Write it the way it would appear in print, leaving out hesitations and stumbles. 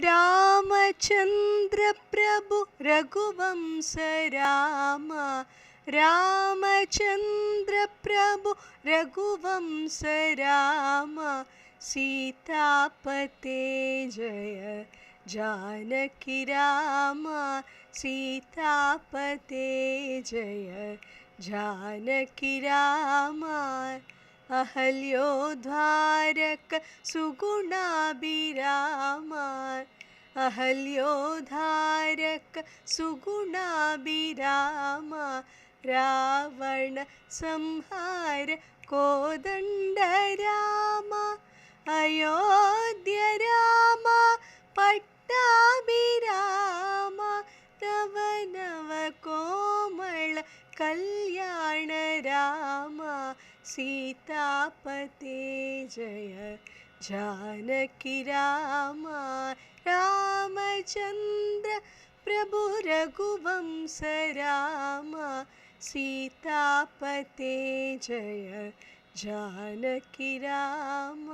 रामचन्द्र प्रभु रघुवंश राम, रामचन्द्र प्रभु रघुवंश राम, सीतापते जय जानकी राम, सीतापते जय जानकी राम। अहल्योद्धारक सुगुणाभिराम, अहल्योद्धारक सुगुणाभिराम, रावण संहार कोदण्ड राम, अयोध्य राम पट्टाभिराम, तव नव कोमल कल्याण राम, सीतापते जय जानकी राम, रामचन्द्र प्रभु रघुवंश राम, सीतापते जय जानकी राम।